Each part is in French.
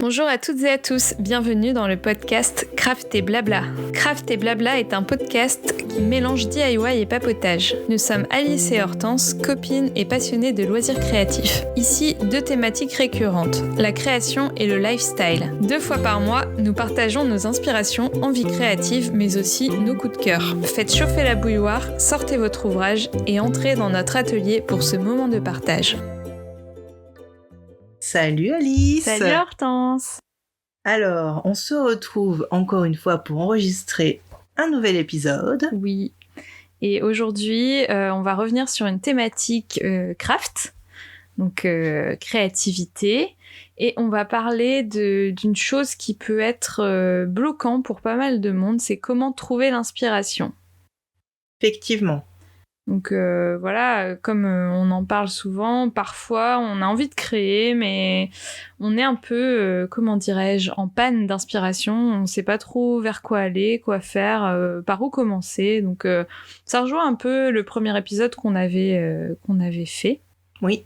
Bonjour à toutes et à tous, bienvenue dans le podcast Craft et Blabla. Craft et Blabla est un podcast qui mélange DIY et papotage. Nous sommes Alice et Hortense, copines et passionnées de loisirs créatifs. Ici, deux thématiques récurrentes, la création et le lifestyle. 2 fois par mois, nous partageons nos inspirations, envies créatives, mais aussi nos coups de cœur. Faites chauffer la bouilloire, sortez votre ouvrage et entrez dans notre atelier pour ce moment de partage. Salut Alice! Salut Hortense! Alors, on se retrouve encore une fois pour enregistrer un nouvel épisode. Oui, et aujourd'hui, on va revenir sur une thématique craft, donc créativité, et on va parler d'une chose qui peut être bloquant pour pas mal de monde, c'est comment trouver l'inspiration. Effectivement. Donc voilà, comme on en parle souvent, parfois on a envie de créer, mais on est un peu, comment dirais-je, en panne d'inspiration. On ne sait pas trop vers quoi aller, quoi faire, par où commencer. Donc ça rejoint un peu le premier épisode qu'on avait fait. Oui,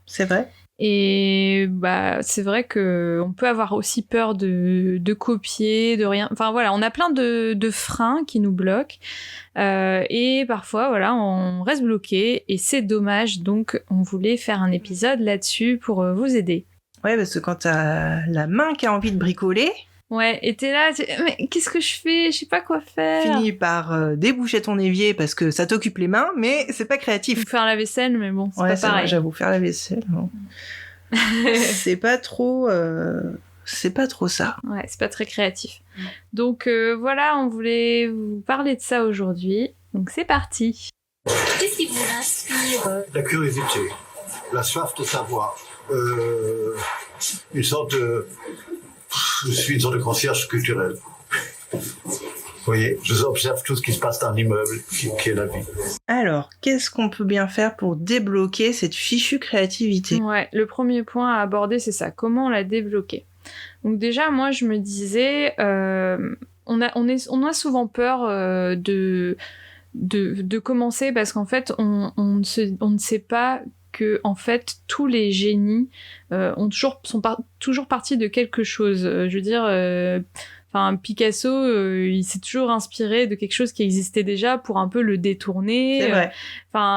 c'est vrai. Et bah c'est vrai que on peut avoir aussi peur de copier, de rien. Enfin voilà, on a plein de freins qui nous bloquent et parfois voilà on reste bloqué et c'est dommage. Donc on voulait faire un épisode là-dessus pour vous aider. Ouais, parce que quand t'as la main qui a envie de bricoler. Ouais, et t'es là, mais qu'est-ce que je fais ? Je sais pas quoi faire. Finis par déboucher ton évier parce que ça t'occupe les mains, mais c'est pas créatif. Ou faire la vaisselle, mais bon, c'est ouais, pas c'est pareil. Vrai, j'avoue, faire la vaisselle, bon. c'est pas trop ça. Ouais, c'est pas très créatif. Donc voilà, on voulait vous parler de ça aujourd'hui. Donc c'est parti. Qu'est-ce qui vous inspire ? La curiosité, la soif de savoir, une sorte de... Je suis une sorte de concierge culturel. Vous voyez, je observe tout ce qui se passe dans l'immeuble, qui est la vie. Alors, qu'est-ce qu'on peut bien faire pour débloquer cette fichue créativité ? Ouais, le premier point à aborder, c'est ça. Comment la débloquer ? Donc déjà, moi, je me disais, on a souvent peur de commencer parce qu'en fait, on ne sait pas que en fait tous les génies sont toujours partis de quelque chose. Je veux dire, Picasso, il s'est toujours inspiré de quelque chose qui existait déjà pour un peu le détourner. C'est vrai.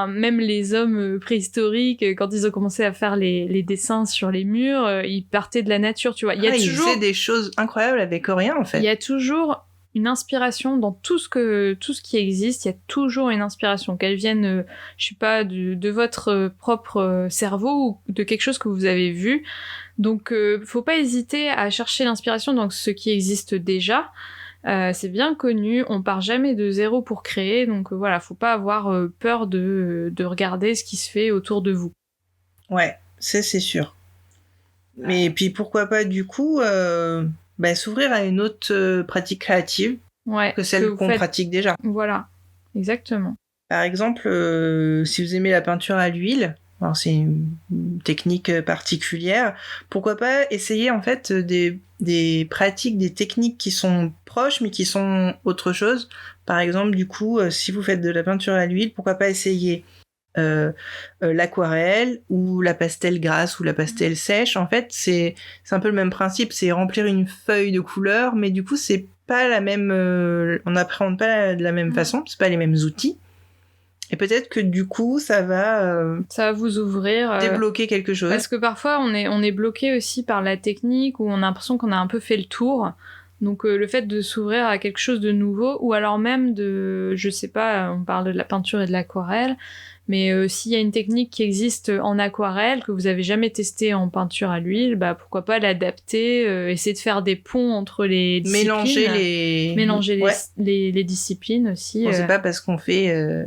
Même les hommes préhistoriques, quand ils ont commencé à faire les dessins sur les murs, ils partaient de la nature, tu vois. Ils faisaient des choses incroyables avec rien, en fait. Il y a toujours une inspiration dans tout ce qui existe. Il y a toujours une inspiration, qu'elle vienne, je sais pas, de votre propre cerveau ou de quelque chose que vous avez vu. Donc, faut pas hésiter à chercher l'inspiration dans ce qui existe déjà. C'est bien connu, on part jamais de zéro pour créer, donc voilà, faut pas avoir peur de regarder ce qui se fait autour de vous. Ouais, c'est sûr. Mais puis pourquoi pas du coup s'ouvrir à une autre pratique créative que celle qu'on pratique déjà. Voilà, exactement. Par exemple, si vous aimez la peinture à l'huile, alors c'est une technique particulière, pourquoi pas essayer en fait des pratiques, des techniques qui sont proches mais qui sont autre chose. Par exemple, du coup, si vous faites de la peinture à l'huile, pourquoi pas essayer l'aquarelle ou la pastel grasse ou la pastel sèche. En fait, c'est un peu le même principe, c'est remplir une feuille de couleur, mais du coup, c'est pas la même... on n'appréhende pas de la même façon, c'est pas les mêmes outils. Et peut-être que du coup, ça va vous ouvrir... débloquer quelque chose. Parce que parfois, on est bloqué aussi par la technique, où on a l'impression qu'on a un peu fait le tour. Donc le fait de s'ouvrir à quelque chose de nouveau, ou alors même je sais pas, on parle de la peinture et de l'aquarelle, mais s'il y a une technique qui existe en aquarelle, que vous avez jamais testée en peinture à l'huile, bah pourquoi pas l'adapter, essayer de faire des ponts entre les disciplines. Mélanger les disciplines aussi. C'est pas parce qu'on fait...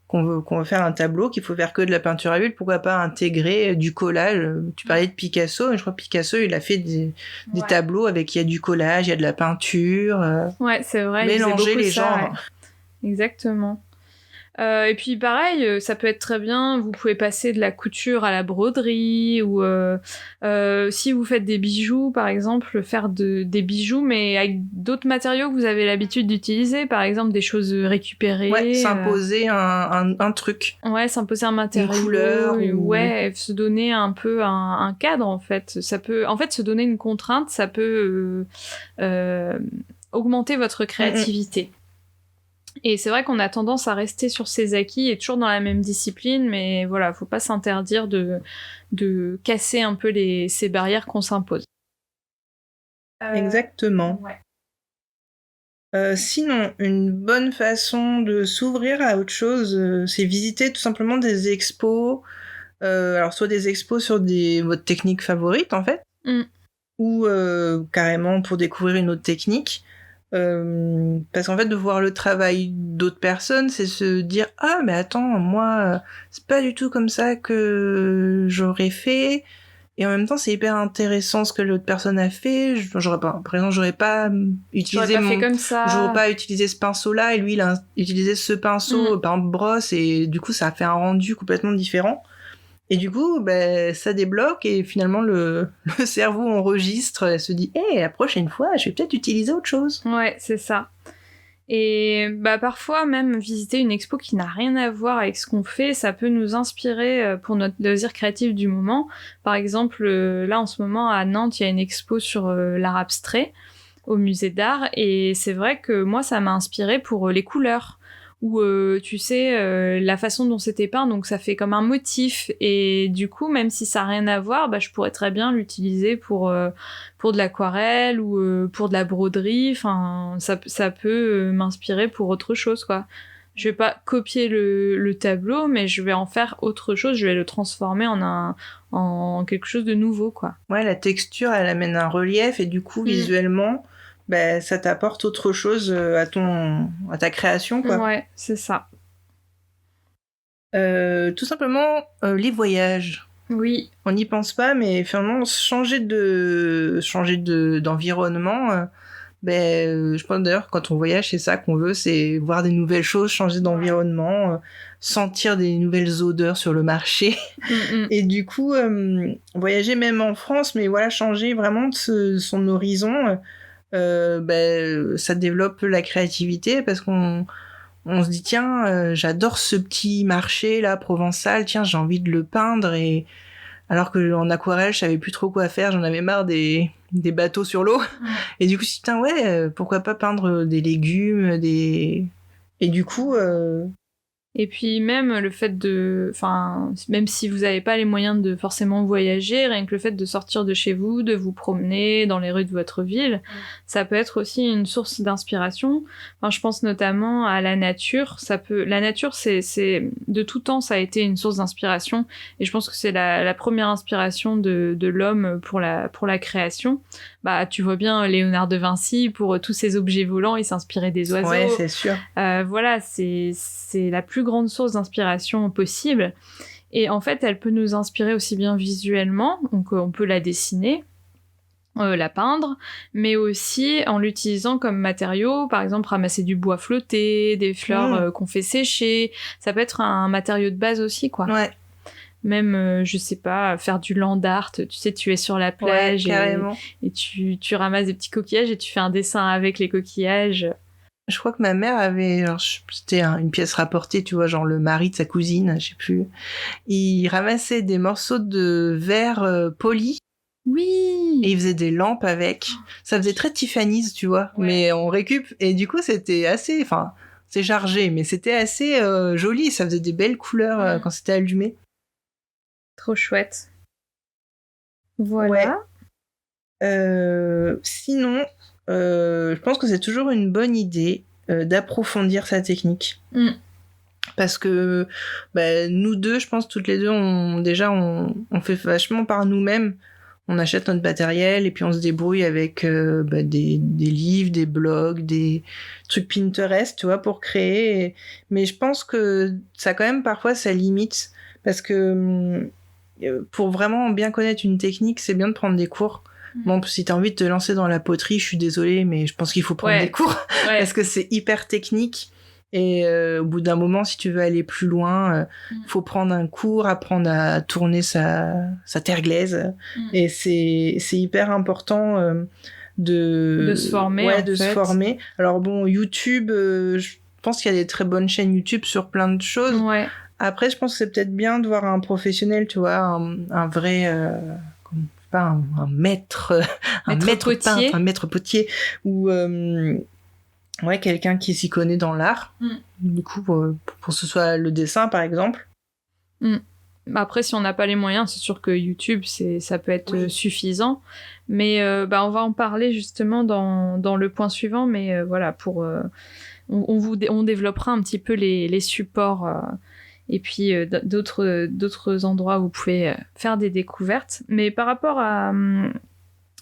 qu'on veut faire un tableau, qu'il faut faire que de la peinture à l'huile, pourquoi pas intégrer du collage. Tu parlais de Picasso, je crois que Picasso, il a fait des tableaux avec, il y a du collage, il y a de la peinture. Ouais, c'est vrai. Mélanger les genres. Ouais. Exactement. Et puis pareil, ça peut être très bien, vous pouvez passer de la couture à la broderie, ou si vous faites des bijoux, par exemple, faire des bijoux, mais avec d'autres matériaux que vous avez l'habitude d'utiliser, par exemple des choses récupérées. Ouais, s'imposer un truc. Ouais, s'imposer un matériau. Une couleur. Ouais, se donner un peu un cadre, en fait. Ça peut, en fait, se donner une contrainte, ça peut augmenter votre créativité. Et c'est vrai qu'on a tendance à rester sur ses acquis et toujours dans la même discipline, mais voilà, faut pas s'interdire de casser un peu ces barrières qu'on s'impose. Exactement. Ouais. Sinon, une bonne façon de s'ouvrir à autre chose, c'est visiter tout simplement des expos. Alors, soit des expos sur votre technique favorite, en fait, ou carrément pour découvrir une autre technique. Parce qu'en fait, de voir le travail d'autres personnes, c'est se dire « Ah, mais attends, moi, c'est pas du tout comme ça que j'aurais fait. » Et en même temps, c'est hyper intéressant ce que l'autre personne a fait. Par exemple, j'aurais pas utilisé fait comme ça. J'aurais pas utilisé ce pinceau-là, et lui, il a utilisé ce pinceau, par exemple, brosse, et du coup, ça a fait un rendu complètement différent. Et du coup, ça débloque, et finalement, le cerveau enregistre, et se dit « la prochaine fois, je vais peut-être utiliser autre chose. » Ouais, c'est ça. Et parfois, même visiter une expo qui n'a rien à voir avec ce qu'on fait, ça peut nous inspirer pour notre loisir créatif du moment. Par exemple, là, en ce moment, à Nantes, il y a une expo sur l'art abstrait au musée d'art, et c'est vrai que moi, ça m'a inspiré pour les couleurs. Ou tu sais, la façon dont c'était peint, donc ça fait comme un motif, et du coup, même si ça n'a rien à voir, je pourrais très bien l'utiliser pour de l'aquarelle ou pour de la broderie. Enfin, ça peut m'inspirer pour autre chose, quoi. Je vais pas copier le tableau, mais je vais en faire autre chose, je vais le transformer en quelque chose de nouveau, quoi. Ouais, la texture, elle amène un relief, et du coup, visuellement, ça t'apporte autre chose à ta création, quoi. Ouais, c'est ça. Tout simplement, les voyages. Oui. On n'y pense pas, mais finalement, changer d'environnement. Je pense d'ailleurs que quand on voyage, c'est ça qu'on veut, c'est voir des nouvelles choses, changer d'environnement, sentir des nouvelles odeurs sur le marché. Et du coup, voyager même en France, mais voilà, changer vraiment de son horizon. Ça développe la créativité, parce qu'on se dit tiens, j'adore ce petit marché là provençal, tiens, j'ai envie de le peindre, et alors que en aquarelle je savais plus trop quoi faire, j'en avais marre des bateaux sur l'eau. Et du coup putain ouais, pourquoi pas peindre des légumes, et du coup Et puis même le fait même si vous n'avez pas les moyens de forcément voyager, rien que le fait de sortir de chez vous, de vous promener dans les rues de votre ville, ça peut être aussi une source d'inspiration. Enfin, je pense notamment à la nature. La nature, c'est de tout temps, ça a été une source d'inspiration. Et je pense que c'est la première inspiration de l'homme pour la création. Tu vois bien Léonard de Vinci, pour tous ces objets volants, il s'inspirait des oiseaux. Ouais, c'est sûr. Voilà, c'est la plus grande source d'inspiration possible. Et en fait, elle peut nous inspirer aussi bien visuellement, donc on peut la dessiner, la peindre, mais aussi en l'utilisant comme matériau, par exemple ramasser du bois flotté, des fleurs qu'on fait sécher. Ça peut être un matériau de base aussi, quoi. Ouais. Même, je sais pas, faire du land art, tu sais, tu es sur la plage et tu ramasses des petits coquillages et tu fais un dessin avec les coquillages. Je crois que ma mère avait, c'était une pièce rapportée, tu vois, genre le mari de sa cousine, je sais plus. Il ramassait des morceaux de verre poli. Oui. Et il faisait des lampes avec. Ça faisait très Tiffany's, tu vois. Ouais. Mais on récup. Et du coup, c'était assez, c'est chargé, mais c'était assez joli. Ça faisait des belles couleurs quand c'était allumé. Trop chouette. Voilà. Ouais. Sinon, je pense que c'est toujours une bonne idée d'approfondir sa technique. Parce que nous deux, je pense toutes les deux, on fait vachement par nous-mêmes. On achète notre matériel et puis on se débrouille avec des livres, des blogs, des trucs Pinterest, tu vois, pour créer. Mais je pense que ça a quand même parfois sa limite. Parce que pour vraiment bien connaître une technique, c'est bien de prendre des cours. Bon, si t'as envie de te lancer dans la poterie, je suis désolée, mais je pense qu'il faut prendre des cours. Parce que c'est hyper technique. Et au bout d'un moment, si tu veux aller plus loin, faut prendre un cours, apprendre à tourner sa terre glaise. Et c'est hyper important de se former. Ouais, de se former. Alors bon, YouTube, je pense qu'il y a des très bonnes chaînes YouTube sur plein de choses. Ouais. Après, je pense que c'est peut-être bien de voir un professionnel, tu vois, un vrai... pas un maître... un maître potier. peintre, un maître potier. Ou... ouais, quelqu'un qui s'y connaît dans l'art. Du coup, pour que ce soit le dessin, par exemple. Après, si on n'a pas les moyens, c'est sûr que YouTube, ça peut être suffisant. Mais on va en parler justement dans le point suivant. Mais voilà, on développera un petit peu les supports et puis d'autres endroits où vous pouvez faire des découvertes. Mais par rapport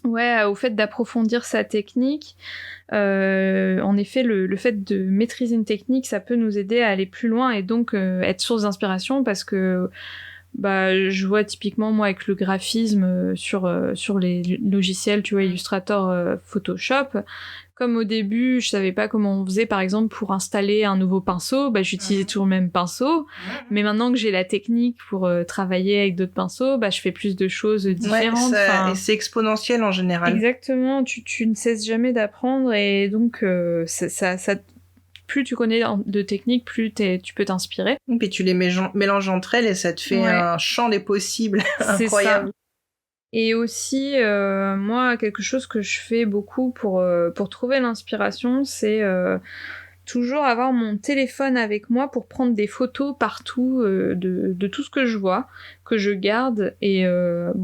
au fait d'approfondir sa technique, en effet, le fait de maîtriser une technique, ça peut nous aider à aller plus loin et donc être source d'inspiration parce que je vois typiquement moi avec le graphisme sur les logiciels, tu vois, Illustrator, Photoshop. Comme au début, je savais pas comment on faisait, par exemple, pour installer un nouveau pinceau, j'utilisais toujours le même pinceau. Mais maintenant que j'ai la technique pour travailler avec d'autres pinceaux, je fais plus de choses différentes. Et c'est exponentiel en général. Exactement, tu ne cesses jamais d'apprendre et donc plus tu connais de techniques, plus tu peux t'inspirer. Et puis tu les mélanges entre elles et ça te fait un champ des possibles incroyable. Ça. Et aussi, moi, quelque chose que je fais beaucoup pour trouver l'inspiration, c'est toujours avoir mon téléphone avec moi pour prendre des photos partout de tout ce que je vois, que je garde. Et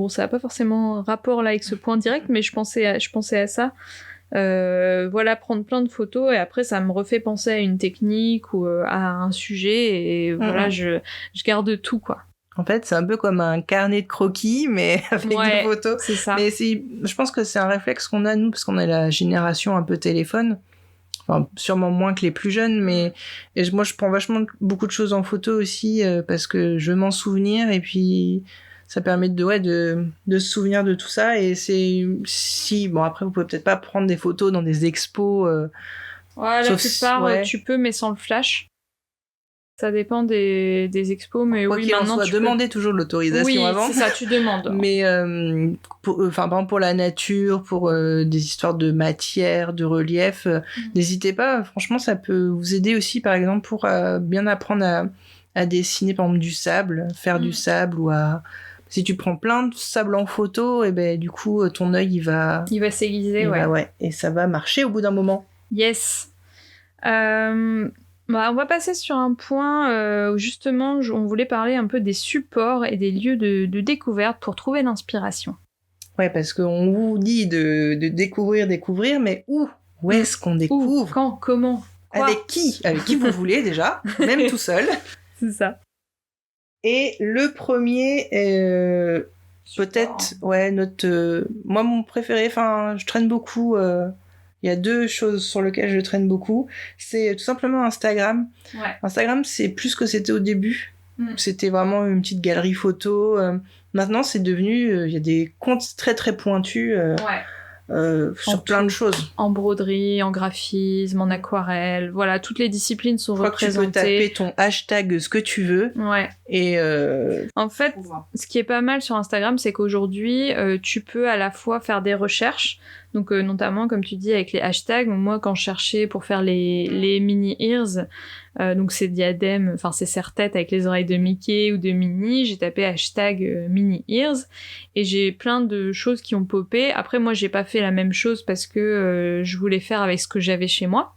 ça n'a pas forcément rapport là avec ce point direct, mais je pensais à ça. Prendre plein de photos et après ça me refait penser à une technique ou à un sujet et voilà, je garde tout, quoi. En fait, c'est un peu comme un carnet de croquis, mais avec des photos. C'est ça. Mais je pense que c'est un réflexe qu'on a, nous, parce qu'on est la génération un peu téléphone. Enfin, sûrement moins que les plus jeunes, mais moi, je prends beaucoup de choses en photo aussi, parce que je veux m'en souvenir, et puis ça permet de se souvenir de tout ça. Et après, vous pouvez peut-être pas prendre des photos dans des expos. La plupart, tu peux, mais sans le flash. Ça dépend des expos, mais quoi maintenant tu demander toujours l'autorisation avant. Oui, c'est ça, tu demandes. Mais par exemple pour la nature, pour des histoires de matière, de relief, n'hésitez pas. Franchement, ça peut vous aider aussi, par exemple, pour bien apprendre à dessiner, par exemple, du sable, faire du sable ou si tu prends plein de sable en photo, et du coup, ton œil, il va s'aiguiser, et ça va marcher au bout d'un moment. Yes. On va passer sur un point où justement on voulait parler un peu des supports et des lieux de découverte pour trouver l'inspiration. Ouais, parce qu'on vous dit de découvrir, mais où est-ce qu'on découvre? Où, quand, comment, quoi? Avec qui vous voulez déjà, même tout seul. C'est ça. Et le premier, peut-être, moi mon préféré, je traîne beaucoup... Il y a deux choses sur lesquelles je traîne beaucoup. C'est tout simplement Instagram. Ouais. Instagram, c'est plus que c'était au début. C'était vraiment une petite galerie photo. Maintenant, c'est devenu... Il y a des comptes très, très pointus sur plein de choses. En broderie, en graphisme, en aquarelle. Voilà, toutes les disciplines sont représentées. Tu peux taper ton hashtag ce que tu veux. Ouais. Et en fait, ce qui est pas mal sur Instagram, c'est qu'aujourd'hui, tu peux à la fois faire des recherches. Donc notamment, comme tu dis, avec les hashtags. Moi, quand je cherchais pour faire les mini ears, donc ces diadèmes, enfin ces serre-têtes avec les oreilles de Mickey ou de Minnie, j'ai tapé hashtag mini ears et j'ai plein de choses qui ont popé. Après, moi, j'ai pas fait la même chose parce que je voulais faire avec ce que j'avais chez moi.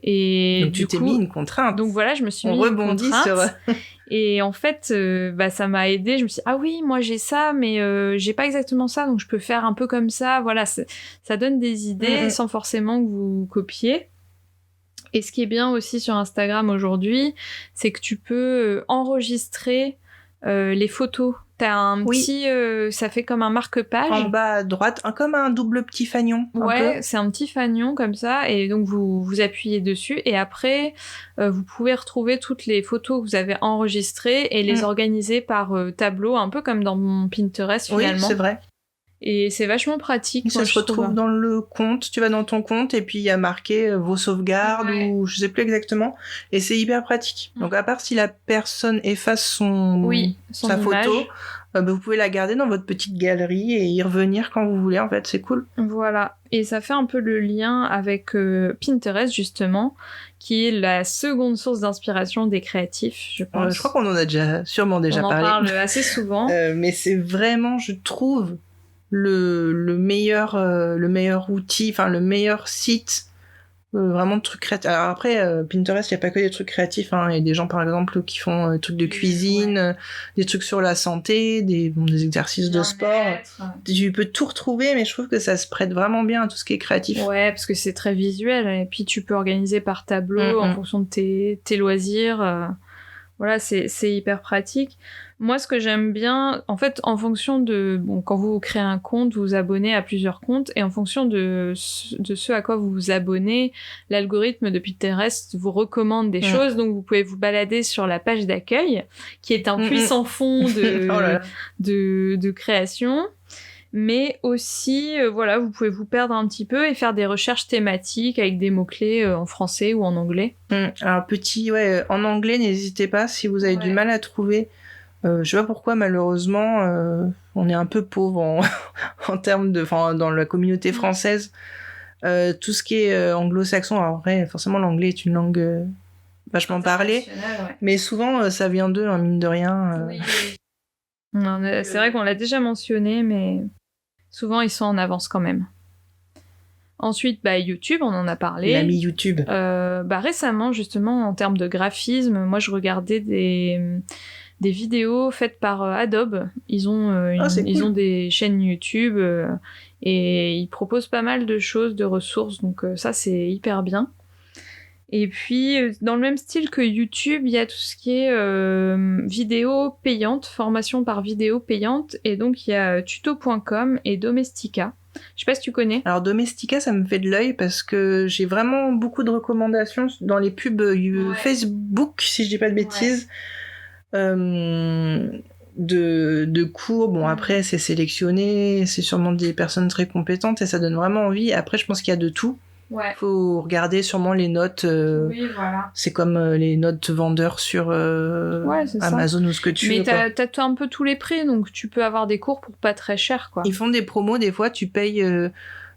Et donc tu t'es mis une contrainte. Donc voilà, je me suis mis une contrainte. Et en fait, ça m'a aidée. Je me suis dit, ah oui, moi j'ai ça, mais j'ai pas exactement ça, donc je peux faire un peu comme ça. Voilà, ça donne des idées sans forcément que vous copiez. Et ce qui est bien aussi sur Instagram aujourd'hui, c'est que tu peux enregistrer les photos. T'as un petit... ça fait comme un marque-page. En bas à droite, comme un double petit fanion. Ouais, c'est un petit fanion comme ça. Et donc, vous appuyez dessus. Et après, vous pouvez retrouver toutes les photos que vous avez enregistrées et les organiser par tableau, un peu comme dans mon Pinterest, finalement. Oui, c'est vrai. Et c'est vachement pratique. Ça se retrouve dans le compte. Tu vas dans ton compte et puis il y a marqué vos sauvegardes ou je sais plus exactement. Et c'est hyper pratique. Donc à part si la personne efface sa image. photo, vous pouvez la garder dans votre petite galerie et y revenir quand vous voulez. En fait, c'est cool. Voilà. Et ça fait un peu le lien avec Pinterest, justement, qui est la seconde source d'inspiration des créatifs, je pense. Je crois qu'on en a sûrement déjà parlé. On en parle assez souvent. Mais c'est vraiment, je trouve, le meilleur outil, enfin le meilleur site vraiment de trucs créatifs. Alors après Pinterest, il y a pas que des trucs créatifs, hein. Il y a des gens par exemple qui font des trucs de cuisine, des trucs sur la santé, des exercices de sport. Tu peux tout retrouver, mais je trouve que ça se prête vraiment bien à tout ce qui est créatif. Ouais, parce que c'est très visuel et puis tu peux organiser par tableau en fonction de tes loisirs. Voilà, c'est hyper pratique. Moi, ce que j'aime bien, en fait, en fonction de... Bon, quand vous créez un compte, vous vous abonnez à plusieurs comptes, et en fonction de ce à quoi vous vous abonnez, l'algorithme de Pinterest vous recommande des choses, donc vous pouvez vous balader sur la page d'accueil, qui est un puissant fond de création. Mais aussi, voilà, vous pouvez vous perdre un petit peu et faire des recherches thématiques avec des mots-clés en français ou en anglais. Alors, en anglais, n'hésitez pas si vous avez du mal à trouver. Je sais pas pourquoi, malheureusement, on est un peu pauvre en termes dans la communauté française. Tout ce qui est anglo-saxon, alors vrai, forcément, l'anglais est une langue vachement parlée. Mais souvent, ça vient d'eux, hein, mine de rien. Oui. Non, c'est vrai qu'on l'a déjà mentionné, mais souvent ils sont en avance quand même. Ensuite, YouTube, on en a parlé. L'ami YouTube. Récemment, justement, en termes de graphisme, moi je regardais des vidéos faites par Adobe. Ils ont, ils ont des chaînes YouTube et ils proposent pas mal de choses, de ressources, donc ça c'est hyper bien. Et puis, dans le même style que YouTube, il y a tout ce qui est vidéo payante, formation par vidéo payante, et donc il y a tuto.com et Domestika. Je sais pas si tu connais. Alors Domestika, ça me fait de l'œil parce que j'ai vraiment beaucoup de recommandations dans les pubs Facebook, si je dis pas de bêtises, de cours. Bon, après, c'est sélectionné, c'est sûrement des personnes très compétentes et ça donne vraiment envie. Après, je pense qu'il y a de tout. Ouais. Faut regarder sûrement les notes. Oui, voilà. C'est comme les notes vendeurs sur Amazon ou ce que tu veux. Mais t'as un peu tous les prix, donc tu peux avoir des cours pour pas très cher, quoi. Ils font des promos, des fois, tu payes,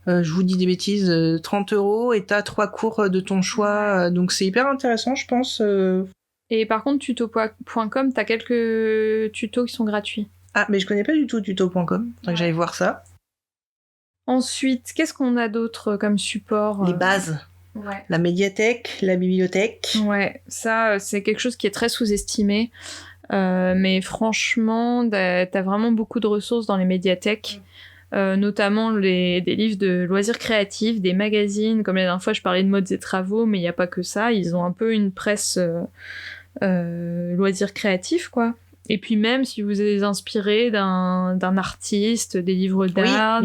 je vous dis des bêtises, 30 € et t'as 3 cours de ton choix. Donc c'est hyper intéressant, je pense. Et par contre, tuto.com, t'as quelques tutos qui sont gratuits. Ah, mais je connais pas du tout tuto.com. Faudrait que j'aille voir ça. Ensuite, qu'est-ce qu'on a d'autre comme support ? Les bases. Ouais. La médiathèque, la bibliothèque. Ouais, ça, c'est quelque chose qui est très sous-estimé. Mais franchement, t'as vraiment beaucoup de ressources dans les médiathèques. Notamment des livres de loisirs créatifs, des magazines. Comme la dernière fois, je parlais de modes et travaux, mais il n'y a pas que ça. Ils ont un peu une presse loisirs créatifs, quoi. Et puis même si vous êtes inspiré d'un artiste, des livres d'art,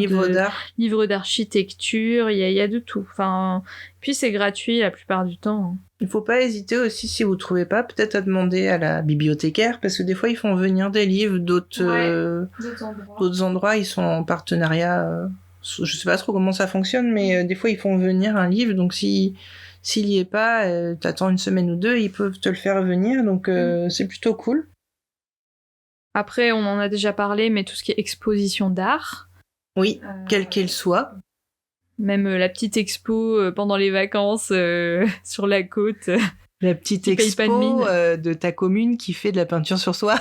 livres d'architecture, il y a de tout. Enfin, puis c'est gratuit la plupart du temps. Il faut pas hésiter aussi, si vous trouvez pas, peut-être à demander à la bibliothécaire, parce que des fois ils font venir des livres d'autres endroits. Ils sont en partenariat. Je sais pas trop comment ça fonctionne, mais des fois ils font venir un livre, donc s'il y est pas, t'attends une semaine ou deux, ils peuvent te le faire venir, donc c'est plutôt cool. Après, on en a déjà parlé, mais tout ce qui est exposition d'art. Oui, quelle qu'elle soit. Même la petite expo pendant les vacances sur la côte. La petite expo de ta commune qui fait de la peinture sur soie.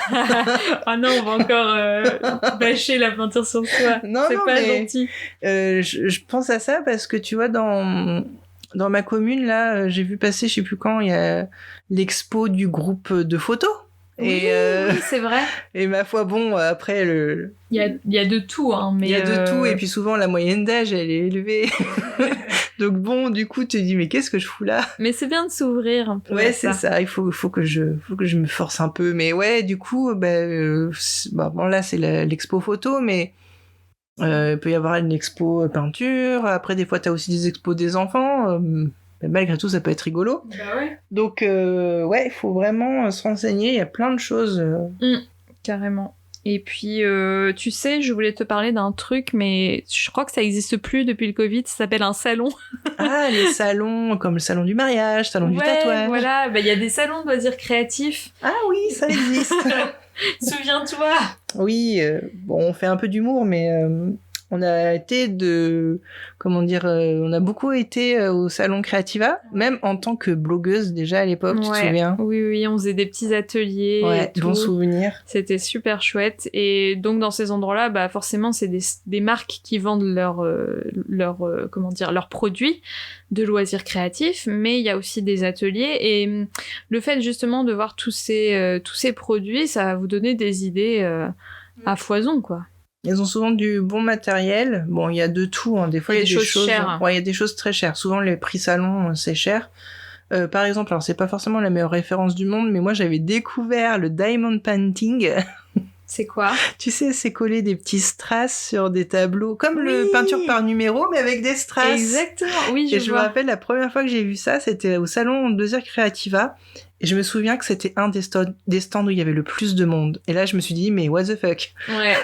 Ah non, on va encore bâcher la peinture sur soie. C'est pas gentil. Je pense à ça parce que tu vois, dans ma commune, là, j'ai vu passer, je sais plus quand, il y a l'expo du groupe de photos. Oui, c'est vrai. Et ma foi, bon, après il y a de tout, hein, mais il y a de tout, et puis souvent la moyenne d'âge elle est élevée. Donc bon, du coup, tu te dis mais qu'est-ce que je fous là ? Mais c'est bien de s'ouvrir un peu. Ouais, c'est ça. Il faut que je me force un peu. Mais ouais, du coup, bon là c'est l'expo photo, mais il peut y avoir une expo peinture. Après, des fois, t'as aussi des expos des enfants. Malgré tout, ça peut être rigolo. Bah ouais. Donc, il faut vraiment se renseigner. Il y a plein de choses. Carrément. Et puis, tu sais, je voulais te parler d'un truc, mais je crois que ça existe plus depuis le Covid. Ça s'appelle un salon. Ah, les salons, comme le salon du mariage, salon du tatouage. Voilà. Il y a des salons de loisirs créatifs. Ah oui, ça existe. Souviens-toi. Oui, bon, on fait un peu d'humour, mais on a été on a beaucoup été au salon Creativa, même en tant que blogueuse déjà à l'époque, tu te souviens? Oui, on faisait des petits ateliers. Ouais, et tout. bon souvenir. C'était super chouette. Et donc dans ces endroits-là, bah forcément, c'est des marques qui vendent leurs produits de loisirs créatifs, mais il y a aussi des ateliers. Et le fait justement de voir tous ces produits, ça va vous donner des idées à foison, quoi. Ils ont souvent du bon matériel. Bon, il y a de tout. Hein. Des fois, il y a des choses chères. Ouais, il y a des choses très chères. Souvent, les prix salon, c'est cher. Par exemple, alors c'est pas forcément la meilleure référence du monde, mais moi, j'avais découvert le diamond painting. C'est quoi? Tu sais, c'est coller des petits strass sur des tableaux, comme le peinture par numéro, mais avec des strass. Exactement, oui, je vois. Et je me rappelle, la première fois que j'ai vu ça, c'était au salon Loisirs Creativa. Et je me souviens que c'était un des stands où il y avait le plus de monde. Et là, je me suis dit, mais what the fuck? Ouais.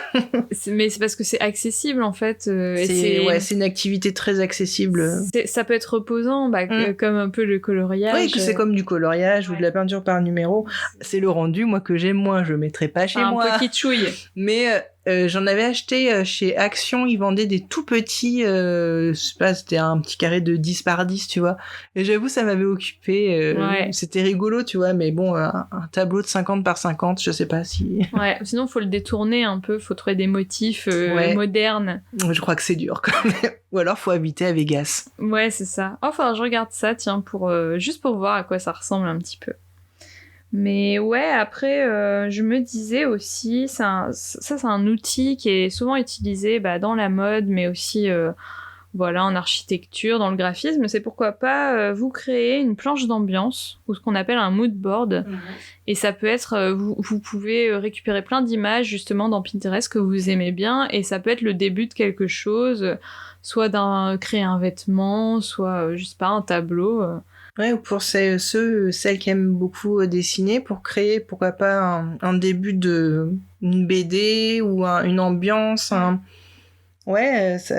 Mais c'est parce que c'est accessible, en fait. C'est une activité très accessible. Ça peut être reposant, comme un peu le coloriage. Oui, que c'est comme du coloriage ou de la peinture par numéro. C'est le rendu, moi, que j'aime moins. Je le mettrai pas chez moi. Un peu kitschouille. Mais j'en avais acheté chez Action. Ils vendaient des tout petits... je sais pas, c'était un petit carré de 10 par 10, tu vois. Et j'avoue, ça m'avait occupé. C'était rigolo, tu vois, mais bon, un tableau de 50 par 50, je sais pas si... Ouais, sinon, faut le détourner un peu, faut trouver des motifs modernes. Je crois que c'est dur, quand même. Ou alors, faut habiter à Vegas. Ouais, c'est ça. Enfin, je regarde ça, tiens, juste pour voir à quoi ça ressemble un petit peu. Mais ouais, après, je me disais aussi, c'est un outil qui est souvent utilisé dans la mode, mais aussi... en architecture, dans le graphisme, c'est pourquoi pas vous créer une planche d'ambiance ou ce qu'on appelle un mood board. Et ça peut être, vous pouvez récupérer plein d'images justement dans Pinterest que vous aimez bien et ça peut être le début de quelque chose, soit créer un vêtement, soit, je sais pas, un tableau. Ouais, ou pour celles qui aiment beaucoup dessiner, pour créer, pourquoi pas, un début de une BD ou une ambiance. Ouais, ça...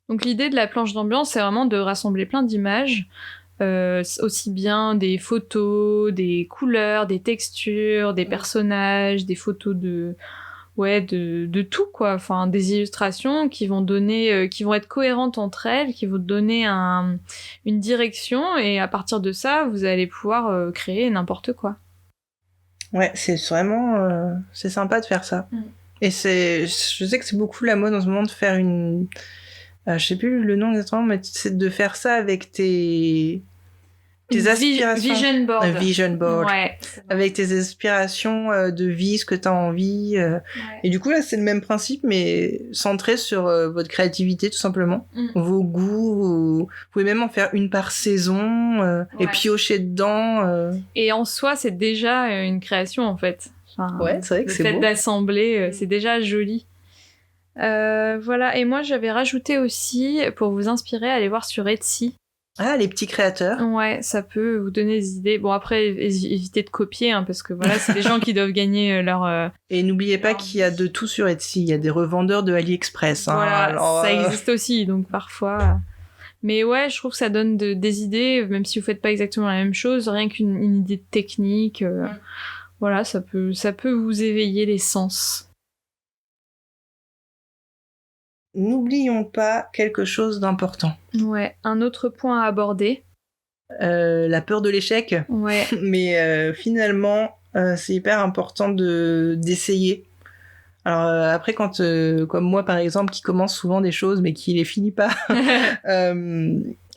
Donc l'idée de la planche d'ambiance, c'est vraiment de rassembler plein d'images, aussi bien des photos, des couleurs, des textures, des personnages, des photos de tout, quoi. Enfin, des illustrations qui vont être cohérentes entre elles, qui vont donner une direction, et à partir de ça, vous allez pouvoir créer n'importe quoi. Ouais, c'est vraiment... c'est sympa de faire ça. Et je sais que c'est beaucoup la mode en ce moment de faire une... je sais plus le nom exactement, mais c'est de faire ça avec tes aspirations. Vision board. Vision board. Ouais. Avec tes aspirations de vie, ce que t'as envie. Et du coup, là, c'est le même principe, mais centré sur votre créativité, tout simplement. Vos goûts. Vous pouvez même en faire une par saison et piocher dedans. Et en soi, c'est déjà une création, en fait. Enfin, ouais, c'est vrai que c'est beau. Le fait d'assembler, c'est déjà joli. Voilà, et moi j'avais rajouté aussi, pour vous inspirer, allez voir sur Etsy. Ah, les petits créateurs. Ouais, ça peut vous donner des idées. Bon, après, évitez de copier, parce que voilà, c'est des gens qui doivent gagner leur... Et n'oubliez pas qu'il y a de tout sur Etsy. Il y a des revendeurs de AliExpress. Voilà, alors, ça existe aussi, donc parfois... Mais ouais, je trouve que ça donne des idées, même si vous faites pas exactement la même chose, rien qu'une idée de technique. Voilà, ça peut vous éveiller les sens. N'oublions pas quelque chose d'important. Ouais, un autre point à aborder. La peur de l'échec. Ouais. Mais finalement, c'est hyper important d'essayer. Alors après, quand comme moi par exemple, qui commence souvent des choses mais qui les finit pas.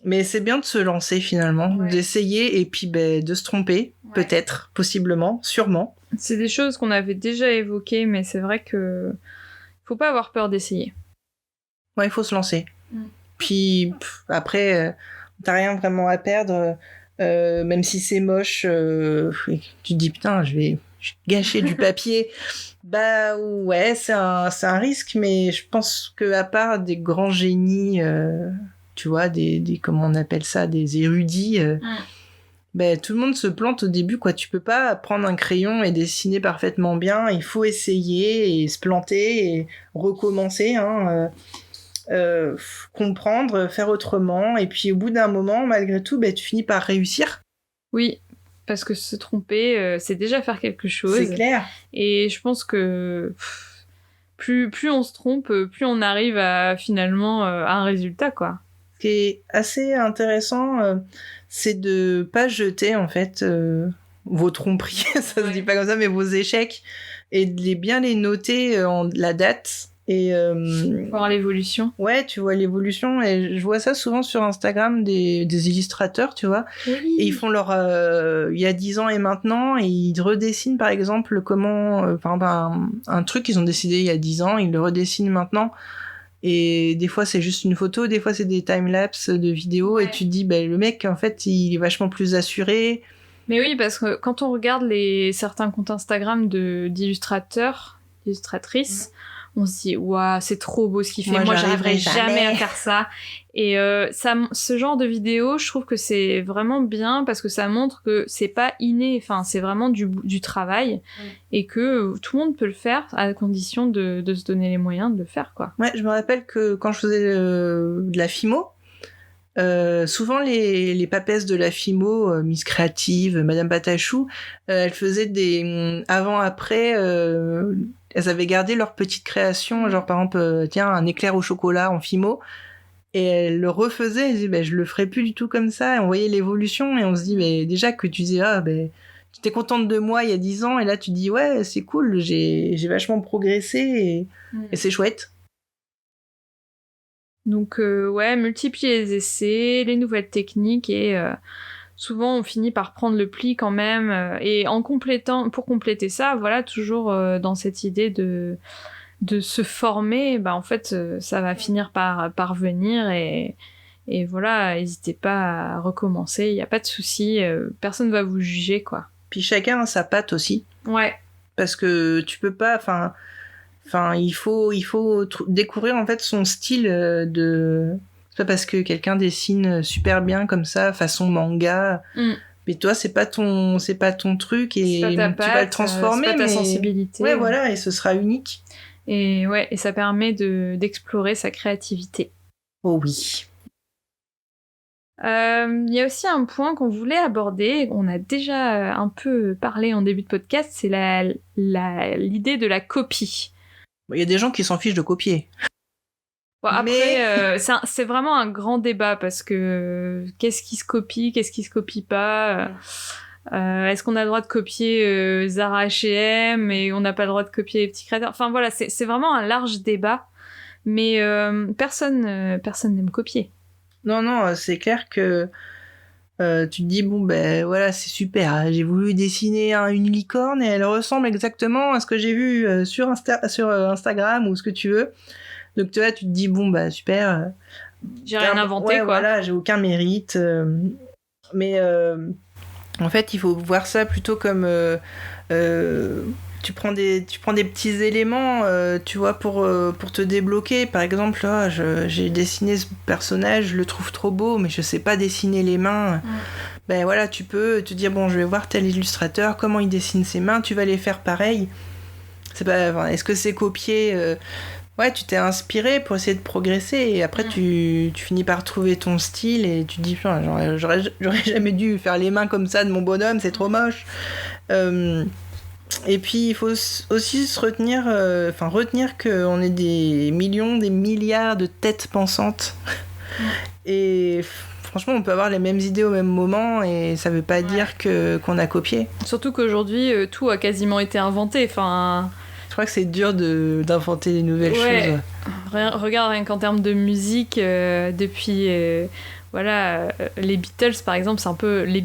Mais c'est bien de se lancer finalement, d'essayer et puis de se tromper, peut-être, possiblement, sûrement. C'est des choses qu'on avait déjà évoquées, mais c'est vrai que faut pas avoir peur d'essayer. Ouais, il faut se lancer. Puis après, t'as rien vraiment à perdre, même si c'est moche. Tu te dis putain, je vais gâcher du papier. Bah ouais, c'est un risque, mais je pense que à part des grands génies, tu vois, des comment on appelle ça, des érudits. tout le monde se plante au début, quoi. Tu peux pas prendre un crayon et dessiner parfaitement bien. Il faut essayer et se planter et recommencer, hein. Comprendre, faire autrement. Et puis au bout d'un moment, malgré tout, tu finis par réussir. Oui, parce que se tromper, c'est déjà faire quelque chose. C'est clair. Et je pense que plus on se trompe, plus on arrive à finalement à un résultat, quoi. Ce qui est assez intéressant, c'est de pas jeter en fait vos tromperies, ça se dit pas comme ça, mais vos échecs, et de bien les noter en la date. Et voir l'évolution. Ouais, tu vois l'évolution, et je vois ça souvent sur Instagram des illustrateurs, tu vois. Oui. Et ils font leur il y a 10 ans et maintenant, et ils redessinent par exemple comment un truc qu'ils ont décidé il y a 10 ans, ils le redessinent maintenant. Et des fois c'est juste une photo, des fois c'est des timelapses de vidéos, et tu te dis le mec en fait il est vachement plus assuré. Mais oui, parce que quand on regarde certains comptes Instagram d'illustrateurs, illustratrices, on se dit waouh, c'est trop beau ce qu'il fait. Moi j'arriverai jamais à faire ça. Et ce genre de vidéo, je trouve que c'est vraiment bien parce que ça montre que c'est pas inné, enfin c'est vraiment du travail, et que tout le monde peut le faire à condition de se donner les moyens de le faire, quoi. Ouais, je me rappelle que quand je faisais de la Fimo, souvent les papesses de la Fimo, Miss Créative, Madame Patachou, elles faisaient des avant-après, elles avaient gardé leur petite création, genre par exemple, tiens, un éclair au chocolat en Fimo, et elles le refaisaient, elles disaient, je le ferai plus du tout comme ça, et on voyait l'évolution, et on se dit, déjà que tu disais, tu étais contente de moi il y a 10 ans, et là tu dis, ouais, c'est cool, j'ai vachement progressé, et c'est chouette. Donc multiplier les essais, les nouvelles techniques, et souvent on finit par prendre le pli quand même, et pour compléter ça, voilà, toujours dans cette idée de se former, en fait ça va finir par venir, et voilà, n'hésitez pas à recommencer, il n'y a pas de souci, personne va vous juger, quoi. Puis chacun a sa patte aussi. Ouais. Parce que tu peux pas, il faut découvrir en fait son style c'est pas parce que quelqu'un dessine super bien comme ça façon manga, mais toi c'est pas ton truc, et tu vas le transformer, c'est pas ta sensibilité. Ouais, voilà, et ce sera unique. Et ça permet d'explorer sa créativité. Oh oui. Il y a aussi un point qu'on voulait aborder, on a déjà un peu parlé en début de podcast, c'est l'idée de la copie. Il y a des gens qui s'en fichent de copier. Bon, après, c'est vraiment un grand débat, parce que qu'est-ce qui se copie, qu'est-ce qui se copie pas, est-ce qu'on a le droit de copier Zara, H&M, et on n'a pas le droit de copier les petits créateurs, enfin voilà, c'est vraiment un large débat, mais personne n'aime copier. Non, c'est clair que tu te dis, voilà, c'est super, j'ai voulu dessiner une licorne et elle ressemble exactement à ce que j'ai vu sur Instagram ou ce que tu veux. Donc tu te dis, super. J'ai rien inventé, ouais, quoi. Voilà, j'ai aucun mérite. Mais en fait, il faut voir ça plutôt comme... tu prends des petits éléments, tu vois, pour te débloquer. Par exemple, là, j'ai dessiné ce personnage, je le trouve trop beau, mais je sais pas dessiner les mains. Voilà, tu peux te dire, je vais voir tel illustrateur, comment il dessine ses mains, tu vas les faire pareil. C'est pas, est-ce que c'est copier Ouais, tu t'es inspiré pour essayer de progresser, et après tu finis par trouver ton style, et tu te dis, j'aurais jamais dû faire les mains comme ça de mon bonhomme, c'est trop moche. Et puis il faut aussi se retenir qu'on est des millions, des milliards de têtes pensantes. Et franchement, on peut avoir les mêmes idées au même moment, et ça veut pas dire qu'on a copié. Surtout qu'aujourd'hui, tout a quasiment été inventé. Je crois que c'est dur d'inventer des nouvelles choses. Regarde, rien qu'en termes de musique, depuis... les Beatles par exemple, c'est un peu les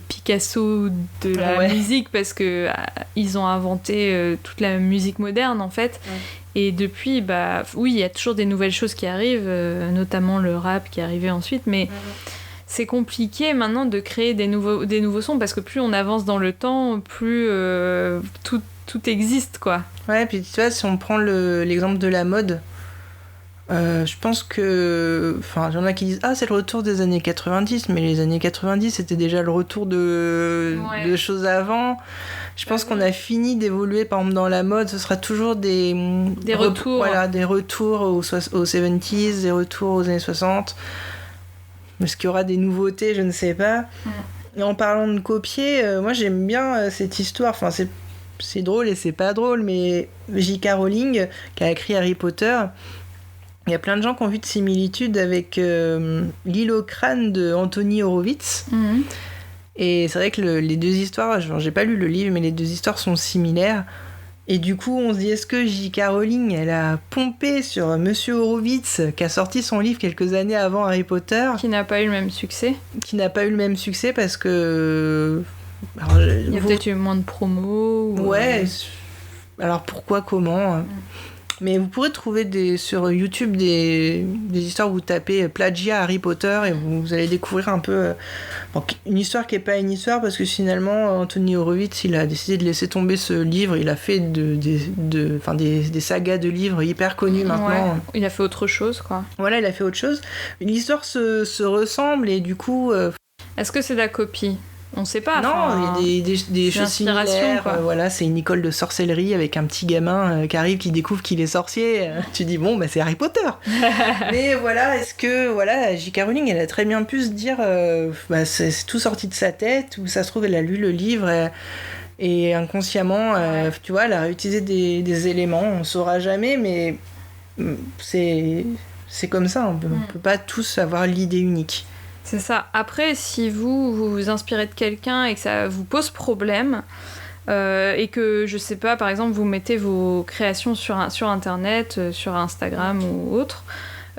Picasso de la musique, parce que ils ont inventé toute la musique moderne en fait. Et depuis, oui, il y a toujours des nouvelles choses qui arrivent, notamment le rap qui est arrivé ensuite, mais c'est compliqué maintenant de créer des nouveaux sons, parce que plus on avance dans le temps, plus tout existe, quoi. Ouais, puis tu vois, si on prend l'exemple de la mode, Je pense que... Enfin, il y en a qui disent « Ah, c'est le retour des années 90 », mais les années 90, c'était déjà le retour de choses avant. Je pense qu'on a fini d'évoluer, par exemple, dans la mode, ce sera toujours des retours. Voilà, des retours aux 70s, des retours aux années 60. Est-ce qu'il y aura des nouveautés, je ne sais pas. Et en parlant de copier, moi j'aime bien cette histoire, enfin c'est drôle et c'est pas drôle, mais J.K. Rowling, qui a écrit Harry Potter... Il y a plein de gens qui ont vu de similitudes avec L'île au crâne de Anthony Horowitz. Et c'est vrai que les deux histoires, j'ai pas lu le livre, mais les deux histoires sont similaires. Et du coup, on se dit, est-ce que J.K. Rowling, elle a pompé sur Monsieur Horowitz, qui a sorti son livre quelques années avant Harry Potter, qui n'a pas eu le même succès. Qui n'a pas eu le même succès parce que... Alors, il y a peut-être eu moins de promos. Ouais. Alors pourquoi, comment Mais vous pourrez trouver sur YouTube des histoires où vous tapez plagiat Harry Potter et vous allez découvrir un peu une histoire qui n'est pas une histoire, parce que finalement Anthony Horowitz, il a décidé de laisser tomber ce livre. Il a fait des sagas de livres hyper connus maintenant. Ouais, il a fait autre chose, quoi. Voilà, il a fait autre chose. L'histoire se ressemble et du coup... Est-ce que c'est de la copie ? On sait pas. Non, il y a des choses similaires. Voilà, c'est une école de sorcellerie avec un petit gamin qui arrive, qui découvre qu'il est sorcier. Tu dis bon, c'est Harry Potter. Mais voilà, est-ce que J.K. Rowling, elle a très bien pu se dire, c'est tout sorti de sa tête, ou ça se trouve elle a lu le livre et inconsciemment, tu vois, elle a réutilisé des éléments. On saura jamais, mais c'est comme ça. On peut pas tous avoir l'idée unique. C'est ça. Après, si vous vous inspirez de quelqu'un et que ça vous pose problème, et que, je sais pas, par exemple, vous mettez vos créations sur Internet, sur Instagram ou autre,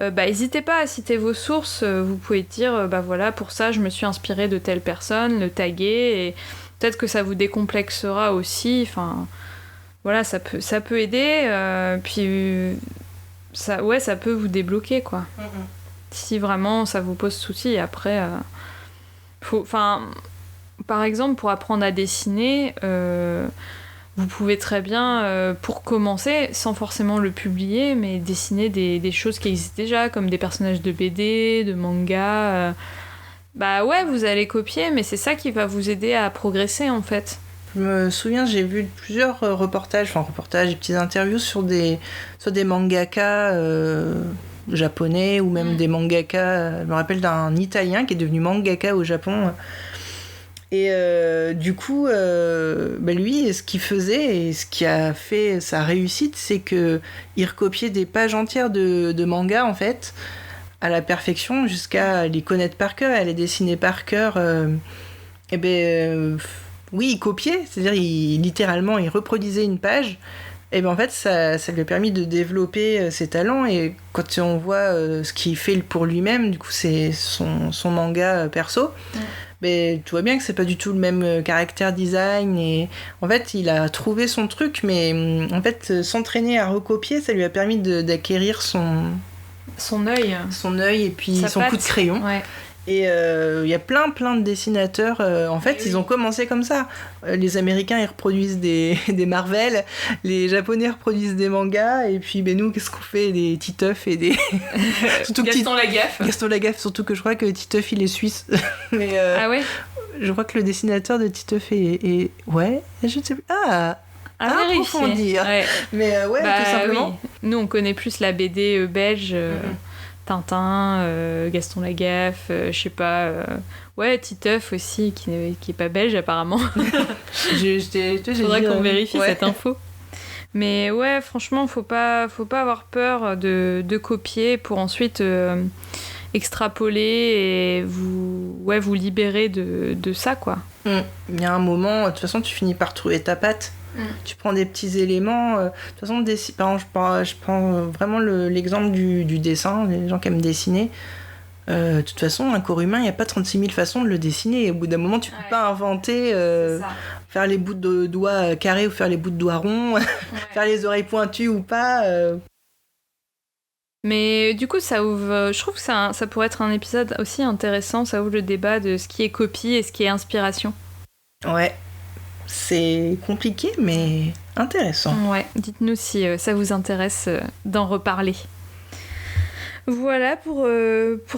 n'hésitez pas à citer vos sources. Vous pouvez dire, voilà, pour ça, je me suis inspirée de telle personne, le taguer, et peut-être que ça vous décomplexera aussi. Enfin, voilà, ça peut aider, puis ça peut vous débloquer, quoi. Si vraiment ça vous pose souci. Après, par exemple, pour apprendre à dessiner, vous pouvez très bien, pour commencer, sans forcément le publier, mais dessiner des choses qui existent déjà, comme des personnages de BD, de manga. Vous allez copier, mais c'est ça qui va vous aider à progresser, en fait. Je me souviens, j'ai vu plusieurs reportages, des petites interviews sur des mangaka japonais, ou même des mangaka. Je me rappelle d'un Italien qui est devenu mangaka au Japon. Et du coup, lui, ce qu'il faisait et ce qui a fait sa réussite, c'est qu'il recopiait des pages entières de manga, en fait, à la perfection, jusqu'à les connaître par cœur, à les dessiner par cœur. Oui, il copiait, c'est-à-dire littéralement il reproduisait une page. Et en fait, ça lui a permis de développer ses talents. Et quand on voit ce qu'il fait pour lui-même, du coup, c'est son manga perso. Tu vois bien que c'est pas du tout le même caractère design. Et en fait, il a trouvé son truc, mais en fait, s'entraîner à recopier, ça lui a permis d'acquérir son œil. Son œil et puis son coup de crayon. Ouais. Et il y a plein de dessinateurs. En fait, ils ont commencé comme ça. Les Américains, ils reproduisent des Marvel. Les Japonais reproduisent des mangas. Et puis, nous, qu'est-ce qu'on fait ? Des Titeuf et des... Gaston Lagaffe. Gaston Lagaffe, surtout que je crois que Titeuf, il est suisse. Mais, ah ouais ? Je crois que le dessinateur de Titeuf est... Ouais, je ne sais plus. À approfondir. Ouais. Mais tout simplement. Oui. Nous, on connaît plus la BD belge... Tintin, Gaston Lagaffe, je sais pas... Titeuf aussi, qui est pas belge apparemment. Faudrait qu'on vérifie cette info. Mais ouais, franchement, faut pas avoir peur de copier pour ensuite extrapoler et vous libérer de ça, quoi. Il y a un moment, de toute façon, tu finis par trouver ta patte. Tu prends des petits éléments. De toute façon, je prends vraiment l'exemple du dessin, les gens qui aiment dessiner. De toute façon, un corps humain, il n'y a pas 36 000 façons de le dessiner. Et au bout d'un moment, tu ne peux pas inventer, faire les bouts de doigts carrés ou faire les bouts de doigts ronds, faire les oreilles pointues ou pas. Mais du coup, ça ouvre. Je trouve que ça pourrait être un épisode aussi intéressant. Ça ouvre le débat de ce qui est copie et ce qui est inspiration. Ouais. C'est compliqué, mais intéressant. Ouais, dites-nous si ça vous intéresse d'en reparler. Voilà pour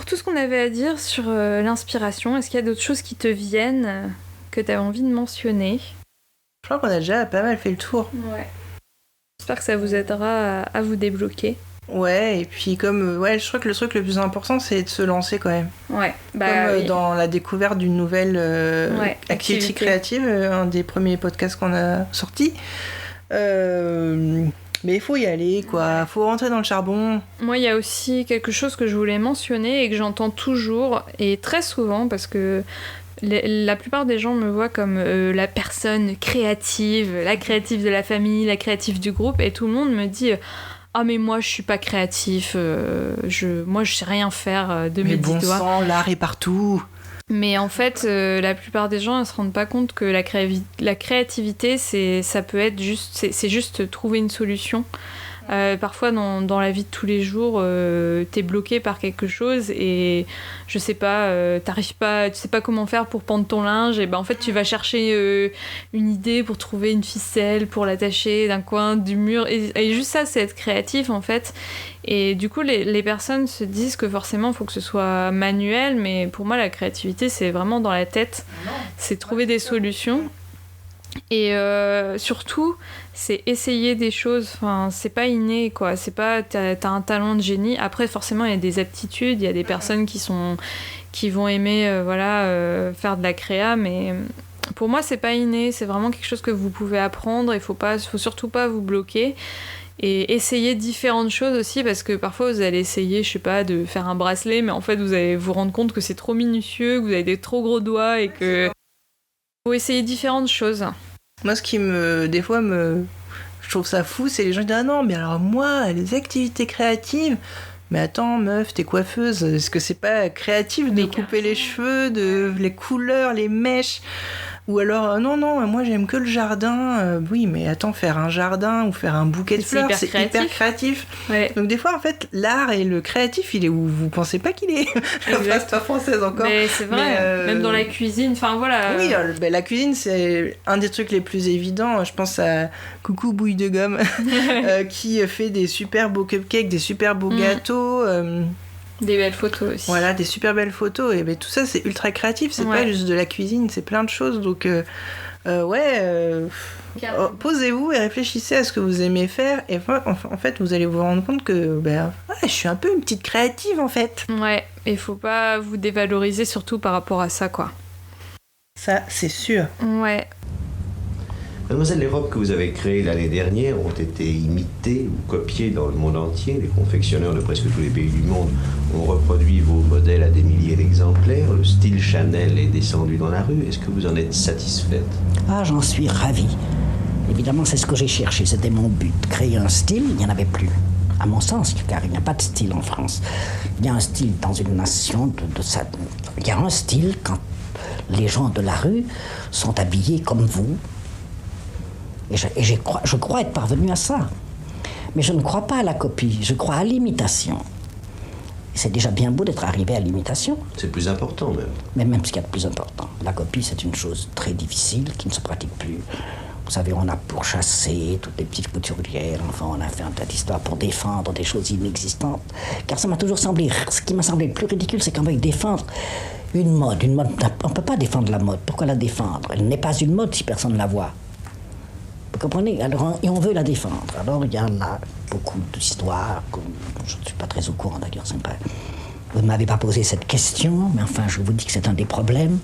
tout ce qu'on avait à dire sur l'inspiration. Est-ce qu'il y a d'autres choses qui te viennent que tu as envie de mentionner ? Je crois qu'on a déjà pas mal fait le tour. Ouais. J'espère que ça vous aidera à vous débloquer. Ouais, et puis comme je crois que le truc le plus important, c'est de se lancer quand même. Ouais. Comme dans la découverte d'une nouvelle activité créative, un des premiers podcasts qu'on a sorti. Mais il faut y aller, quoi. Faut rentrer dans le charbon. Moi, il y a aussi quelque chose que je voulais mentionner et que j'entends toujours et très souvent parce que la plupart des gens me voient comme la personne créative, la créative de la famille, la créative du groupe, et tout le monde me dit ah mais moi je suis pas créatif, moi je sais rien faire de mes 10 doigts. Mais bon sang, l'art est partout. Mais en fait, la plupart des gens ne se rendent pas compte que la créativité, ça peut être c'est juste trouver une solution. Parfois, dans la vie de tous les jours, t'es bloqué par quelque chose et je sais pas, tu sais pas comment faire pour pendre ton linge, et ben en fait, tu vas chercher une idée pour trouver une ficelle, pour l'attacher d'un coin du mur. Et juste ça, c'est être créatif en fait. Et du coup, les personnes se disent que forcément, il faut que ce soit manuel, mais pour moi, la créativité, c'est vraiment dans la tête. C'est trouver des solutions. Et surtout, c'est essayer des choses. Enfin, c'est pas inné, quoi. C'est pas t'as un talent de génie. Après, forcément, il y a des aptitudes. Il y a des personnes qui vont aimer faire de la créa, mais pour moi, c'est pas inné. C'est vraiment quelque chose que vous pouvez apprendre. Il faut surtout pas vous bloquer. Et essayer différentes choses aussi, parce que parfois vous allez essayer, je sais pas, de faire un bracelet, mais en fait vous allez vous rendre compte que c'est trop minutieux, que vous avez des trop gros doigts et que faut essayer différentes choses. Moi, ce qui des fois je trouve ça fou, c'est les gens qui disent ah non, mais alors moi, les activités créatives. Mais attends, meuf, t'es coiffeuse, est-ce que c'est pas créatif de couper les cheveux, les couleurs, les mèches? Ou alors, non, moi j'aime que le jardin. Oui, mais attends, faire un jardin ou faire un bouquet de fleurs, c'est hyper créatif. Ouais. Donc des fois, en fait, l'art et le créatif, il est où vous pensez pas qu'il est. Enfin, c'est pas française encore. Mais c'est vrai, même dans la cuisine, enfin voilà. Oui, la cuisine, c'est un des trucs les plus évidents. Je pense à Coucou Bouille de Gomme, qui fait des super beaux cupcakes, des super beaux gâteaux. Des belles photos aussi. Voilà, des super belles photos. Et tout ça, c'est ultra créatif. C'est pas juste de la cuisine, c'est plein de choses. Donc, posez-vous et réfléchissez à ce que vous aimez faire. Et en fait, vous allez vous rendre compte que je suis un peu une petite créative, en fait. Ouais, et faut pas vous dévaloriser, surtout par rapport à ça, quoi. Ça, c'est sûr. Ouais. Mademoiselle, les robes que vous avez créées l'année dernière ont été imitées ou copiées dans le monde entier. Les confectionneurs de presque tous les pays du monde ont reproduit vos modèles à des milliers d'exemplaires. Le style Chanel est descendu dans la rue. Est-ce que vous en êtes satisfaite ? Ah, j'en suis ravie. Évidemment, c'est ce que j'ai cherché. C'était mon but. Créer un style, il n'y en avait plus. À mon sens, car il n'y a pas de style en France. Il y a un style dans une nation il y a un style quand les gens de la rue sont habillés comme vous. Et je crois être parvenu à ça. Mais je ne crois pas à la copie, je crois à l'imitation. C'est déjà bien beau d'être arrivé à l'imitation. C'est le plus important, même. Mais même ce qu'il y a de plus important. La copie, c'est une chose très difficile qui ne se pratique plus. Vous savez, on a pourchassé toutes les petites couturières, enfin, on a fait un tas d'histoires pour défendre des choses inexistantes. Car ça m'a toujours semblé, ce qui m'a semblé le plus ridicule, c'est qu'on va défendre une mode, on ne peut pas défendre la mode. Pourquoi la défendre? Elle n'est pas une mode si personne ne la voit. Vous comprenez? Alors, et on veut la défendre. Alors, il y a là beaucoup d'histoires. Je ne suis pas très au courant d'ailleurs. Vous ne m'avez pas posé cette question, mais enfin, je vous dis que c'est un des problèmes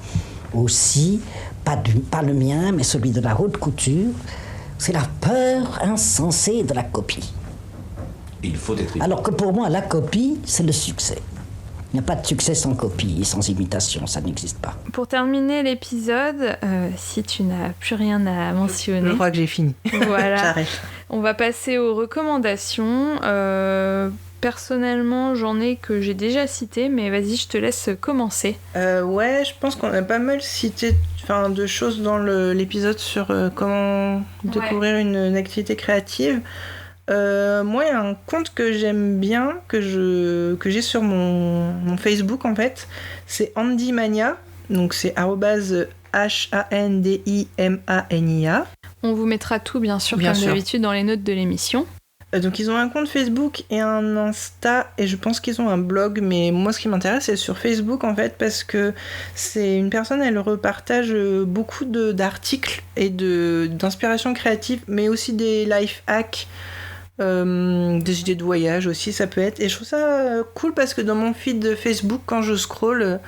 aussi, pas le mien, mais celui de la haute couture. C'est la peur insensée de la copie. Il faut être... Alors que pour moi, la copie, c'est le succès. Il n'y a pas de succès sans copie et sans imitation, ça n'existe pas. Pour terminer l'épisode, si tu n'as plus rien à mentionner... Je crois que j'ai fini. Voilà. J'arrête. On va passer aux recommandations. Personnellement, j'en ai que j'ai déjà cité, mais vas-y, je te laisse commencer. Ouais, je pense qu'on a pas mal cité de choses dans l'épisode sur comment découvrir une activité créative. Moi, il y a un compte que j'aime bien, que j'ai sur mon Facebook en fait. C'est Handymania, donc c'est @HANDIMANIA. On vous mettra tout, bien sûr, bien comme sûr. d'habitude, dans les notes de l'émission. Donc ils ont un compte Facebook et un Insta, et je pense qu'ils ont un blog, mais moi ce qui m'intéresse c'est sur Facebook en fait, parce que c'est une personne, elle repartage beaucoup d'articles et d'inspiration créative, mais aussi des life hacks, des idées de voyage aussi ça peut être, et je trouve ça cool parce que dans mon feed de Facebook quand je scrolle,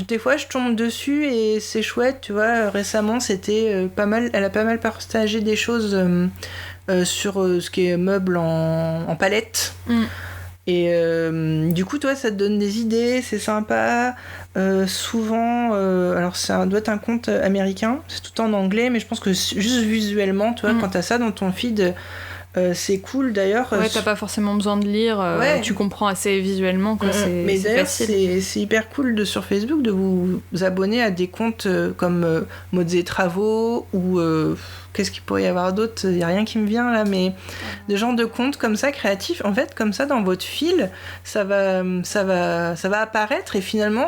des fois je tombe dessus et c'est chouette, tu vois. Récemment c'était pas mal, elle a pas mal partagé des choses sur ce qui est meubles en palette. Et du coup, toi, ça te donne des idées, c'est sympa. Souvent, alors ça doit être un compte américain, c'est tout en anglais, mais je pense que juste visuellement, tu vois, quand t'as ça dans ton feed, c'est cool d'ailleurs. Ouais, t'as pas forcément besoin de lire, tu comprends assez visuellement, quoi. Mais c'est d'ailleurs, facile. c'est hyper cool sur Facebook de vous abonner à des comptes comme Modes et Travaux ou qu'est-ce qu'il pourrait y avoir d'autre ? Il n'y a rien qui me vient là, mais des genres de comptes comme ça, créatifs. En fait, comme ça, dans votre fil, ça va apparaître et finalement,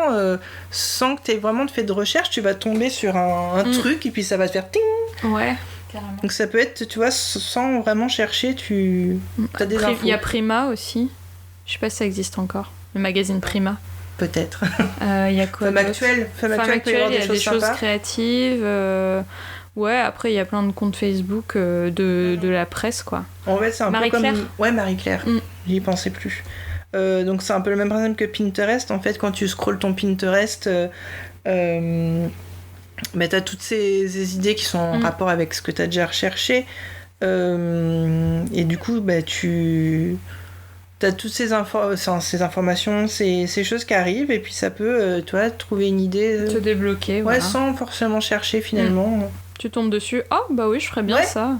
sans que tu aies vraiment fait de recherche, tu vas tomber sur un truc et puis ça va te faire ting. Ouais. Carrément. Donc ça peut être, tu vois, sans vraiment chercher, tu as des infos. Il y a Prima aussi. Je sais pas si ça existe encore. Le magazine Prima. Peut-être. Il y a quoi Femme Actuelle. Femme Actuelle, peut y avoir il y a des choses sympas. Créatives. Ouais, après il y a plein de comptes Facebook de la presse, quoi. En fait, c'est un peu comme... Marie-Claire. Ouais, Marie-Claire. J'y pensais plus. Donc c'est un peu le même principe que Pinterest. En fait, quand tu scrolles ton Pinterest... mais t'as toutes ces idées qui sont en rapport avec ce que t'as déjà recherché, et du coup tu t'as toutes ces informations, ces choses qui arrivent, et puis ça peut toi trouver une idée, te débloquer, ouais, sans forcément chercher finalement. Tu tombes dessus, bah oui, je ferais bien ça,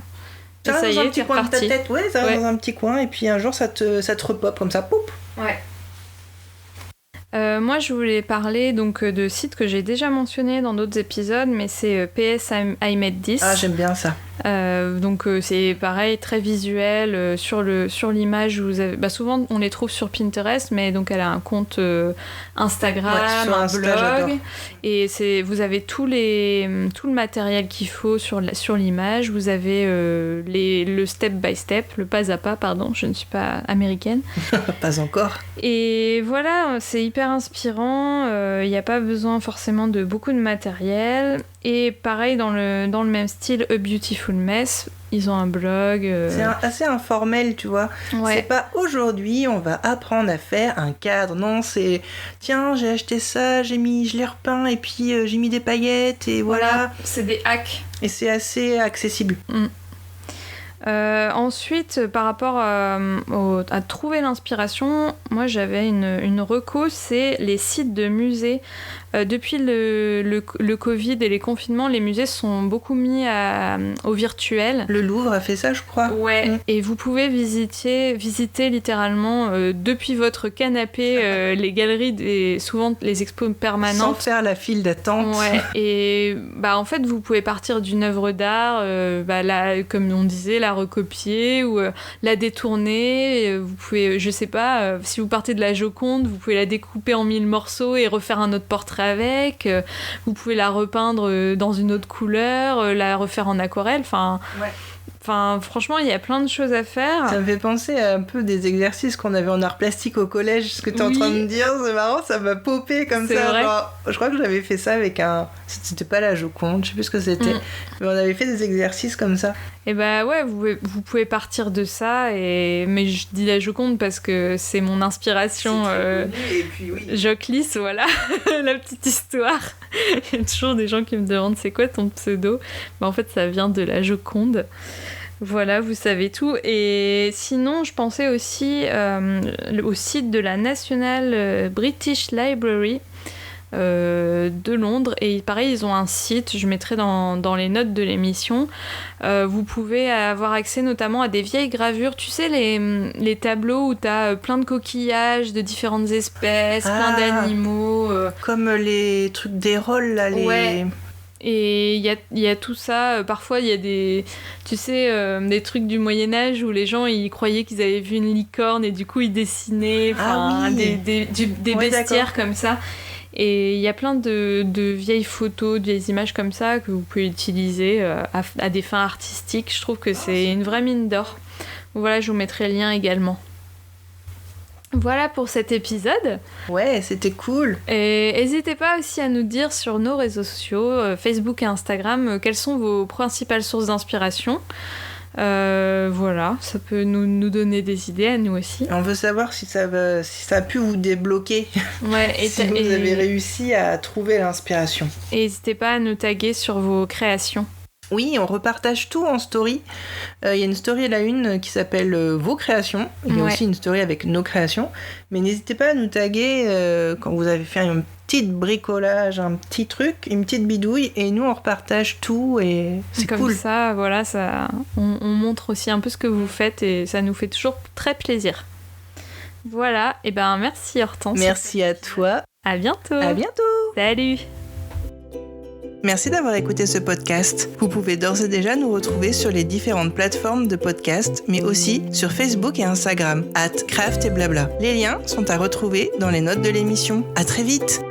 et ça y est, t'es coin de ta reparti. tête, ça reste dans un petit coin, et puis un jour ça te repop comme ça, poup. Ouais. Moi, je voulais parler donc de sites que j'ai déjà mentionnés dans d'autres épisodes, mais c'est PS I Made This. Ah, j'aime bien ça. Donc c'est pareil, très visuel. Sur l'image, vous avez... souvent on les trouve sur Pinterest, mais donc elle a un compte Instagram, un blog, et vous avez tout le matériel qu'il faut sur l'image. Vous avez le step by step, le pas à pas, pardon, je ne suis pas américaine. Pas encore. Et voilà, c'est hyper inspirant. Il n'y a pas besoin forcément de beaucoup de matériel. Et pareil, dans le même style, A Beautiful Mess, ils ont un blog. C'est assez informel, tu vois. Ouais. C'est pas aujourd'hui, on va apprendre à faire un cadre. Non, c'est tiens, j'ai acheté ça, je l'ai repeint et puis j'ai mis des paillettes et voilà. C'est des hacks. Et c'est assez accessible. Ensuite, par rapport à trouver l'inspiration, moi j'avais une reco, c'est les sites de musées. Depuis le Covid et les confinements, les musées se sont beaucoup mis au virtuel. Le Louvre a fait ça, je crois. Ouais. Et vous pouvez visiter littéralement depuis votre canapé les galeries, souvent les expos permanentes. Sans faire la file d'attente. Ouais. Et en fait, vous pouvez partir d'une œuvre d'art, comme on disait, la recopier ou la détourner. Vous pouvez, je sais pas, si vous partez de la Joconde, vous pouvez la découper en 1000 morceaux et refaire un autre portrait avec. Vous pouvez la repeindre dans une autre couleur, la refaire en aquarelle. Enfin, franchement, il y a plein de choses à faire. Ça me fait penser à un peu des exercices qu'on avait en art plastique au collège. Ce que tu es en train de dire, c'est marrant, ça m'a popé comme ça. Vrai. Genre, je crois que j'avais fait ça avec c'était pas la Joconde, je sais plus ce que c'était. Mais on avait fait des exercices comme ça. Et ouais, vous pouvez partir de ça. Mais je dis la Joconde parce que c'est mon inspiration. Et puis oui. Joclis, voilà, la petite histoire. Il y a toujours des gens qui me demandent c'est quoi ton pseudo. En fait, ça vient de la Joconde. Voilà, vous savez tout. Et sinon, je pensais aussi au site de la National British Library de Londres. Et pareil, ils ont un site, je mettrai dans les notes de l'émission. Vous pouvez avoir accès notamment à des vieilles gravures. Tu sais, les tableaux où tu as plein de coquillages de différentes espèces, plein d'animaux. Comme les trucs d'Hérole, là, les... Ouais. Et il y a tout ça. Parfois, il y a des trucs du Moyen-Âge où les gens ils croyaient qu'ils avaient vu une licorne et du coup ils dessinaient des bestiaires comme ça. Et il y a plein de vieilles photos, de vieilles images comme ça que vous pouvez utiliser à des fins artistiques. Je trouve que c'est une vraie mine d'or. Voilà, je vous mettrai le lien également. Voilà pour cet épisode. Ouais, c'était cool. Et n'hésitez pas aussi à nous dire sur nos réseaux sociaux, Facebook et Instagram, quelles sont vos principales sources d'inspiration. Voilà, ça peut nous donner des idées à nous aussi. On veut savoir si ça a pu vous débloquer. Ouais, si vous avez réussi à trouver l'inspiration. Et n'hésitez pas à nous taguer sur vos créations. Oui, on repartage tout en story. Il y a une story à la une qui s'appelle Vos créations. Il y a aussi une story avec nos créations. Mais n'hésitez pas à nous taguer quand vous avez fait un petit bricolage, un petit truc, une petite bidouille. Et nous, on repartage tout et c'est comme cool. Comme ça, voilà, on montre aussi un peu ce que vous faites et ça nous fait toujours très plaisir. Voilà, et ben merci Hortense. Merci à toi. À bientôt. À bientôt. Salut. Merci d'avoir écouté ce podcast. Vous pouvez d'ores et déjà nous retrouver sur les différentes plateformes de podcast, mais aussi sur Facebook et Instagram, @craft et blabla. Les liens sont à retrouver dans les notes de l'émission. À très vite!